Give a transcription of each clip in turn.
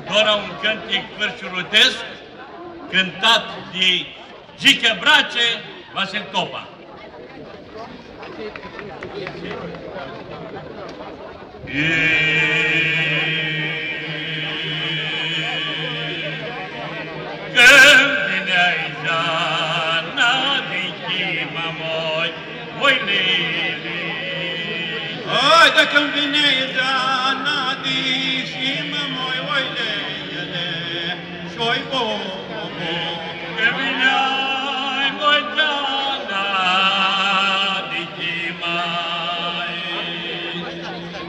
doar un cântic cârciurutesc cântat de Gică Brace, Vasil Topa. Când vine-ai zana din chima moi, oi lili. Hai, de când vine-ai zana din chima moi, oi lili, și-oi bobo. Când vine-ai moi zana din chima,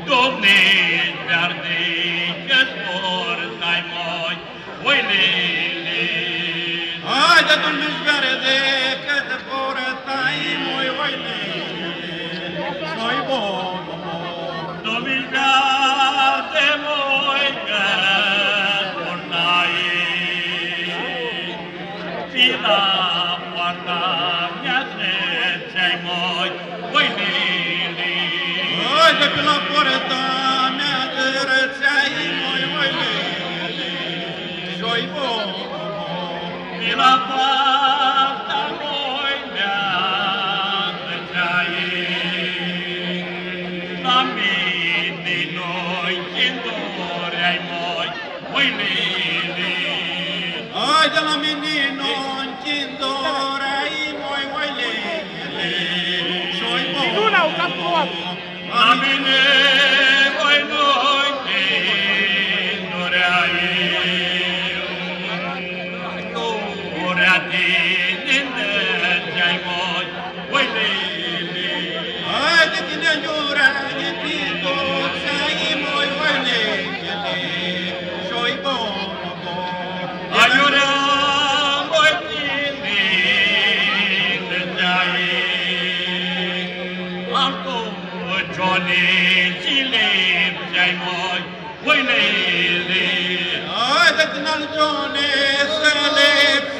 Domnii mi-ardică-ți portai moi, oi lili. Hai, de Domnii mi-ardică-ți portai moi, oi lili, și-oi bobo. Domnii mi-arde moi că-ți portai, și la poarta mea treceai moi, oi lili. Hai, de pe la poarta mea treceai moi, oi lili, și-oi bobo. Și la poarta moi mea treceai, la mine noi când doreai moi, oi lili. Hai, de la mine non-ți doreai moi, oi lili, și-oi bobo. La mine voi noi când doreai, dorea tine îndrăgeai moi, oi lili. Hai, de tine iureai, de tine doceai moi, oi lili, și-oi bobo. Aiuream voi tine îndrăgeai, altul cionițile lipseai moi, oi lili. Hai, de tine-al Joane să lepseai